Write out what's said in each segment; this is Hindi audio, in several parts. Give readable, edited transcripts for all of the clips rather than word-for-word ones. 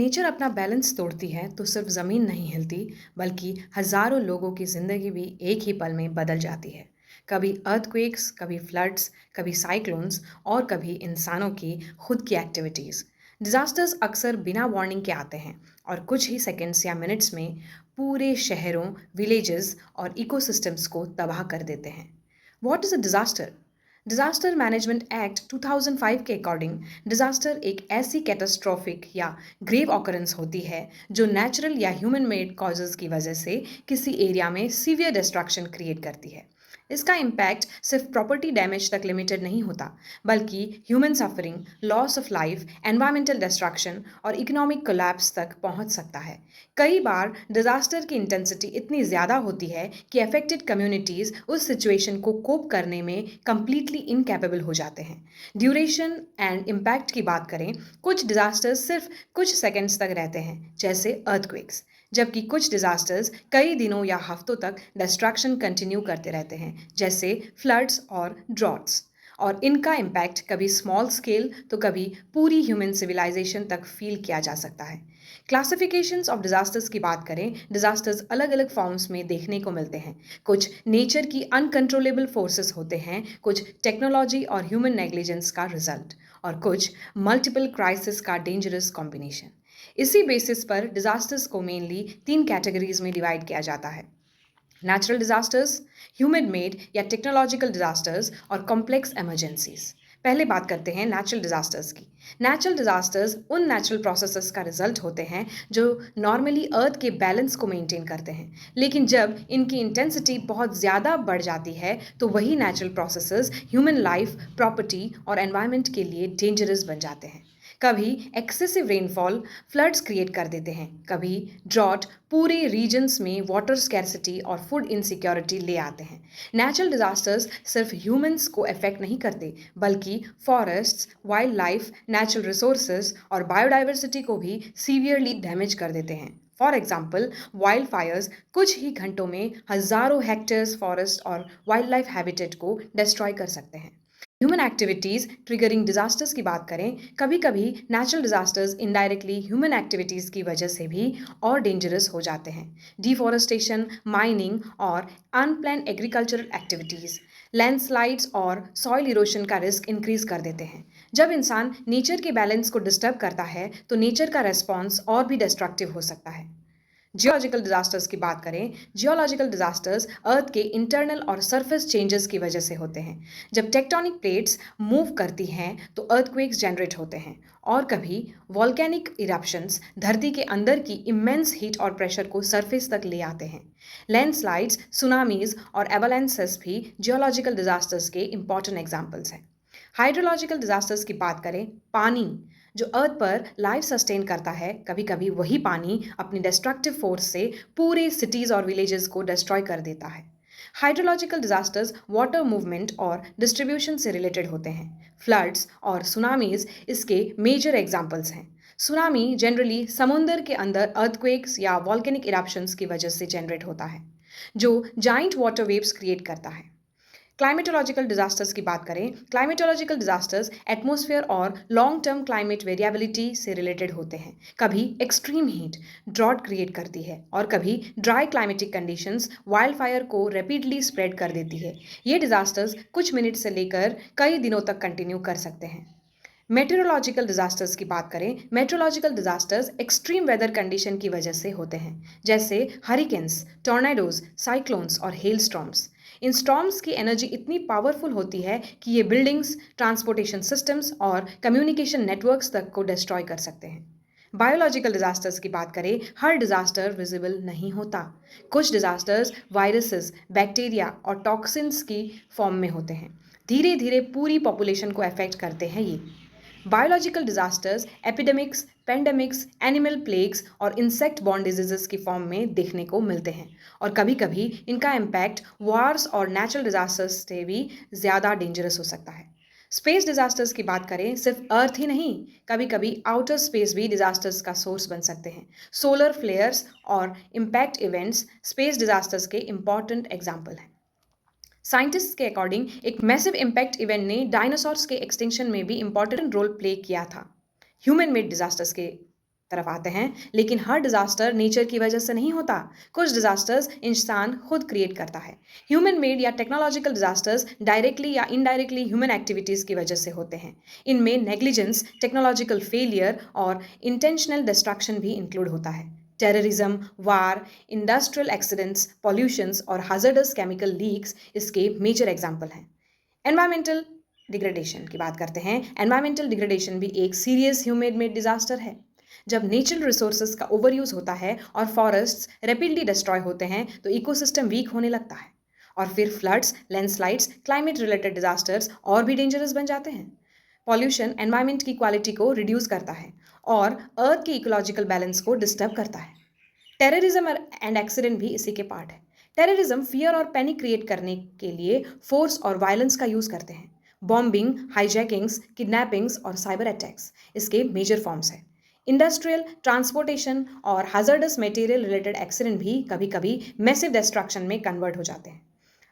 नेचर अपना बैलेंस तोड़ती है तो सिर्फ ज़मीन नहीं हिलती, बल्कि हज़ारों लोगों की ज़िंदगी भी एक ही पल में बदल जाती है। कभी अर्थक्वेक्स, कभी फ्लड्स, कभी साइक्लोन्स और कभी इंसानों की खुद की एक्टिविटीज़। डिज़ास्टर्स अक्सर बिना वार्निंग के आते हैं और कुछ ही सेकंड्स या मिनट्स में पूरे शहरों, विलेजेस और इकोसिस्टम्स को तबाह कर देते हैं। What is a disaster? Disaster management act 2005 के अकॉर्डिंग डिज़ास्टर एक ऐसी कैटास्ट्रोफिक या ग्रेव ऑकरेंस होती है जो नेचुरल या ह्यूमन मेड कॉजेज़ की वजह से किसी एरिया में सीवियर डिस्ट्रक्शन क्रिएट करती है। इसका इम्पैक्ट सिर्फ प्रॉपर्टी डैमेज तक लिमिटेड नहीं होता, बल्कि human suffering, loss of life, environmental destruction और इकोनॉमिक कोलैप्स तक पहुंच सकता है। कई बार डिजास्टर की इंटेंसिटी इतनी ज़्यादा होती है कि अफेक्टेड कम्युनिटीज़ उस सिचुएशन को कोप करने में कंप्लीटली इनकैपेबल हो जाते हैं। ड्यूरेशन एंड इम्पैक्ट की बात करें, कुछ डिजास्टर्स सिर्फ कुछ सेकेंड्स तक रहते हैं, जैसे अर्थक्वेक्स, जबकि कुछ डिजास्टर्स कई दिनों या हफ्तों तक डिस्ट्रक्शन कंटिन्यू करते रहते हैं, जैसे फ्लड्स और ड्रॉट्स। और इनका इम्पैक्ट कभी स्मॉल स्केल तो कभी पूरी ह्यूमन सिविलाइजेशन तक फील किया जा सकता है। क्लासिफिकेशंस ऑफ डिजास्टर्स की बात करें, डिजास्टर्स अलग अलग फॉर्म्स में देखने को मिलते हैं। कुछ नेचर की अनकंट्रोलेबल फोर्सेस होते हैं, कुछ टेक्नोलॉजी और ह्यूमन नेग्लिजेंस का रिजल्ट, और कुछ मल्टीपल क्राइसिस का डेंजरस कॉम्बिनेशन। इसी बेसिस पर डिजास्टर्स को मेनली तीन कैटेगरीज में डिवाइड किया जाता है: नेचुरल डिजास्टर्स, ह्यूमन मेड या टेक्नोलॉजिकल डिजास्टर्स और कॉम्प्लेक्स इमरजेंसीज। पहले बात करते हैं नेचुरल डिजास्टर्स की। नेचुरल डिजास्टर्स उन नेचुरल प्रोसेसेस का रिजल्ट होते हैं जो नॉर्मली अर्थ के बैलेंस को मेंटेन करते हैं, लेकिन जब इनकी इंटेंसिटी बहुत ज़्यादा बढ़ जाती है तो वही natural processes human life, property और एनवायरनमेंट के लिए डेंजरस बन जाते हैं। कभी एक्सेसिव रेनफॉल फ्लड्स क्रिएट कर देते हैं, कभी ड्रॉट पूरे रीजन्स में वाटर स्कैर्सिटी और फूड इनसिक्योरिटी ले आते हैं। नेचुरल डिजास्टर्स सिर्फ ह्यूमंस को अफेक्ट नहीं करते, बल्कि forests, wild life, natural resources और बायोडाइवर्सिटी को भी सीवियरली डैमेज कर देते हैं। फॉर एग्जाम्पल, वाइल्ड फायर्स कुछ ही घंटों में हजारों हेक्टेयर्स फॉरेस्ट और वाइल्ड लाइफ हैबिटेट को डिस्ट्रॉय कर सकते हैं। ह्यूमन एक्टिविटीज ट्रिगरिंग डिजास्टर्स की बात करें, कभी कभी natural disasters indirectly human activities की वजह से भी और डेंजरस हो जाते हैं। डिफॉरेस्टेशन, माइनिंग और अनप्लान एग्रीकल्चरल एक्टिविटीज लैंडस्लाइड्स और सॉइल इरोशन का रिस्क इंक्रीज कर देते हैं। जब इंसान नेचर के बैलेंस को डिस्टर्ब करता है तो नेचर का रेस्पॉन्स और भी डिस्ट्रक्टिव हो सकता है। जियोलॉजिकल डिजास्टर्स की बात करें, जियोलॉजिकल डिजास्टर्स अर्थ के इंटरनल और सरफेस चेंजेस की वजह से होते हैं। जब टेक्टोनिक प्लेट्स मूव करती हैं तो अर्थक्वेक्स जनरेट होते हैं, और कभी वॉल्केनिक इरप्शंस धरती के अंदर की इमेंस हीट और प्रेशर को सरफेस तक ले आते हैं। लैंडस्लाइड्स, सुनामीज और एवलांचेस भी जियोलॉजिकल डिजास्टर्स के इंपॉर्टेंट एग्जाम्पल्स हैं। हाइड्रोलॉजिकल डिजास्टर्स की बात करें, पानी जो अर्थ पर लाइफ सस्टेन करता है, कभी कभी वही पानी अपनी डिस्ट्रक्टिव फोर्स से पूरे सिटीज और विलेजेस को डिस्ट्रॉय कर देता है। हाइड्रोलॉजिकल डिजास्टर्स वाटर मूवमेंट और डिस्ट्रीब्यूशन से रिलेटेड होते हैं। फ्लड्स और सुनामीज इसके मेजर एग्जाम्पल्स हैं। सुनामी जनरली समुंदर के अंदर अर्थक्वेक्स या वॉल्केनिक इरप्शंस की वजह से जनरेट होता है, जो जाइंट वाटर वेव्स क्रिएट करता है। क्लाइमेटोलॉजिकल डिजास्टर्स की बात करें, क्लाइमेटोलॉजिकल डिजास्टर्स एटमॉस्फेयर और लॉन्ग टर्म क्लाइमेट वेरिएबिलिटी से रिलेटेड होते हैं। कभी एक्सट्रीम हीट ड्रॉट क्रिएट करती है, और कभी dry climatic conditions wild fire को रैपिडली स्प्रेड कर देती है। ये डिजास्टर्स कुछ मिनट से लेकर कई दिनों तक कंटिन्यू कर सकते हैं। मेट्रोलॉजिकल डिजास्टर्स की बात करें, meteorological disasters extreme weather condition की वजह से होते हैं, जैसे हरिकेन्स, टॉर्नेडोज, साइक्लोन्स और हेल स्टॉर्म्स। इन स्टॉर्म्स की एनर्जी इतनी पावरफुल होती है कि ये बिल्डिंग्स, ट्रांसपोर्टेशन सिस्टम्स और कम्युनिकेशन नेटवर्क्स तक को डिस्ट्रॉय कर सकते हैं। बायोलॉजिकल डिजास्टर्स की बात करें, हर डिजास्टर विजिबल नहीं होता। कुछ डिजास्टर्स वायरसेस, बैक्टीरिया और टॉक्सिन्स की फॉर्म में होते हैं। धीरे धीरे पूरी पॉपुलेशन को अफेक्ट करते हैं ये। Biological disasters epidemics, pandemics, animal plagues और इंसेक्ट बॉर्न डिजीजेस की फॉर्म में देखने को मिलते हैं, और कभी कभी इनका इम्पैक्ट वार्स और नेचुरल डिजास्टर्स से भी ज़्यादा डेंजरस हो सकता है। स्पेस डिजास्टर्स की बात करें, सिर्फ अर्थ ही नहीं, कभी कभी आउटर स्पेस भी डिजास्टर्स का सोर्स बन सकते हैं। सोलर फ्लेयर्स और इम्पैक्ट इवेंट्स स्पेस डिजास्टर्स के इंपॉर्टेंट एग्जाम्पल हैं। साइंटिस्ट के अकॉर्डिंग एक मैसिव इम्पैक्ट इवेंट ने डायनासोर्स के एक्सटिंक्शन में भी इंपॉर्टेंट रोल प्ले किया था। ह्यूमन मेड डिजास्टर्स के तरफ आते हैं, लेकिन हर डिजास्टर नेचर की वजह से नहीं होता। कुछ डिजास्टर्स इंसान खुद क्रिएट करता है। ह्यूमन मेड या टेक्नोलॉजिकल डिजास्टर्स डायरेक्टली या इनडायरेक्टली ह्यूमन एक्टिविटीज की वजह से होते हैं। इनमें नेग्लिजेंस, टेक्नोलॉजिकल फेलियर और इंटेंशनल डिस्ट्रक्शन भी इंक्लूड होता है। टेररिज्म, वार, इंडस्ट्रियल एक्सीडेंट्स, पॉल्यूशंस और hazardous केमिकल लीक्स इसके मेजर एग्जाम्पल हैं। एनवायरमेंटल डिग्रेडेशन की बात करते हैं। एनवायरमेंटल डिग्रेडेशन भी एक सीरियस ह्यूमन मेड डिजास्टर है। जब नेचुरल रिसोर्सेज का ओवर यूज होता है और फॉरेस्ट्स रैपिडली डिस्ट्रॉय होते हैं तो इकोसिस्टम वीक होने लगता है, और फिर floods, landslides, climate related disasters और भी डेंजरस बन जाते हैं। पॉल्यूशन एनवायरमेंट की क्वालिटी को रिड्यूस करता है और अर्थ की इकोलॉजिकल बैलेंस को डिस्टर्ब करता है। टेररिज्म एंड एक्सीडेंट भी इसी के पार्ट है। टेररिज्म फियर और पैनिक क्रिएट करने के लिए फोर्स और वायलेंस का यूज करते हैं। बॉम्बिंग, हाईजैकिंग्स, किडनैपिंग्स और साइबर अटैक्स इसके मेजर फॉर्म्स हैं। इंडस्ट्रियल, ट्रांसपोर्टेशन और hazardous मटेरियल रिलेटेड एक्सीडेंट भी कभी कभी मैसिव डिस्ट्रक्शन में कन्वर्ट हो जाते हैं।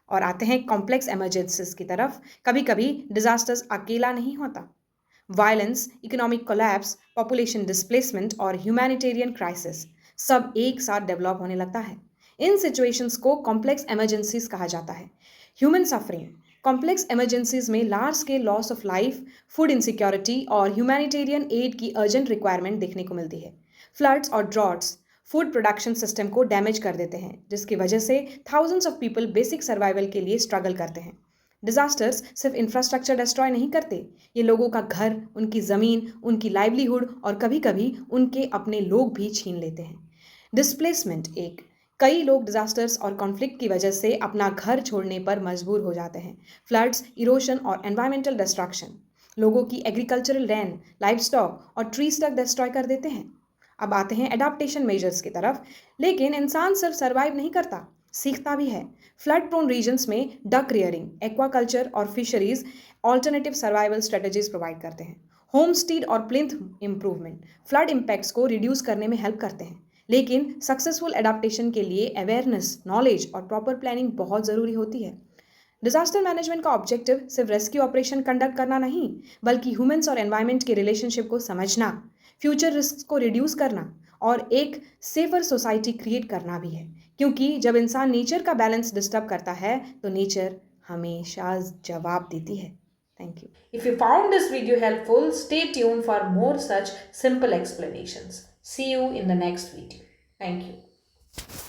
और आते हैं कॉम्प्लेक्स इमरजेंसीज की तरफ। कभी कभी डिजास्टर्स अकेला नहीं होता। Violence, economic collapse, population displacement और ह्यूमैनिटेरियन क्राइसिस सब एक साथ डेवलप होने लगता है। इन सिचुएशंस को कॉम्प्लेक्स इमरजेंसीज कहा जाता है। ह्यूमन सफरिंग, कॉम्प्लेक्स इमरजेंसीज में large scale loss of life, food insecurity और ह्यूमैनिटेरियन एड की अर्जेंट रिक्वायरमेंट देखने को मिलती है। फ्लड्स और ड्रॉट्स फूड प्रोडक्शन सिस्टम को डैमेज कर देते हैं, जिसकी वजह से thousands of people basic survival के लिए स्ट्रगल करते हैं। डिजास्टर्स सिर्फ इंफ्रास्ट्रक्चर डिस्ट्रॉय नहीं करते, ये लोगों का घर, उनकी ज़मीन, उनकी लाइवलीहुड और कभी कभी उनके अपने लोग भी छीन लेते हैं। डिस्प्लेसमेंट एक, कई लोग डिजास्टर्स और कॉन्फ्लिक्ट की वजह से अपना घर छोड़ने पर मजबूर हो जाते हैं। फ्लड्स, इरोशन और एनवायरमेंटल डिस्ट्रक्शन लोगों की एग्रीकल्चरल लैंड, लाइफ स्टॉक और ट्रीज तक डिस्ट्रॉय कर देते हैं। अब आते हैं अडाप्टेशन मेजर्स की तरफ। लेकिन इंसान सिर्फ सर्वाइव नहीं करता, सीखता भी है। फ्लड प्रोन रीजन्स में डक रियरिंग, एक्वाकल्चर और fisheries alternative survival strategies provide करते हैं। होम स्टीड और प्लिंथ इंप्रूवमेंट फ्लड इम्पैक्ट्स को रिड्यूस करने में हेल्प करते हैं। लेकिन सक्सेसफुल एडाप्टेशन के लिए अवेयरनेस, नॉलेज और प्रॉपर प्लानिंग बहुत ज़रूरी होती है। डिजास्टर मैनेजमेंट का ऑब्जेक्टिव सिर्फ रेस्क्यू ऑपरेशन कंडक्ट करना नहीं, बल्कि ह्यूमंस और एनवायरनमेंट के रिलेशनशिप को समझना, फ्यूचर रिस्क को रिड्यूस करना और एक सेफर सोसाइटी क्रिएट करना भी है। क्योंकि जब इंसान नेचर का बैलेंस डिस्टर्ब करता है तो नेचर हमेशा जवाब देती है। Thank you. If you found this video helpful, stay tuned for more such simple explanations. See you in the next video. Thank you.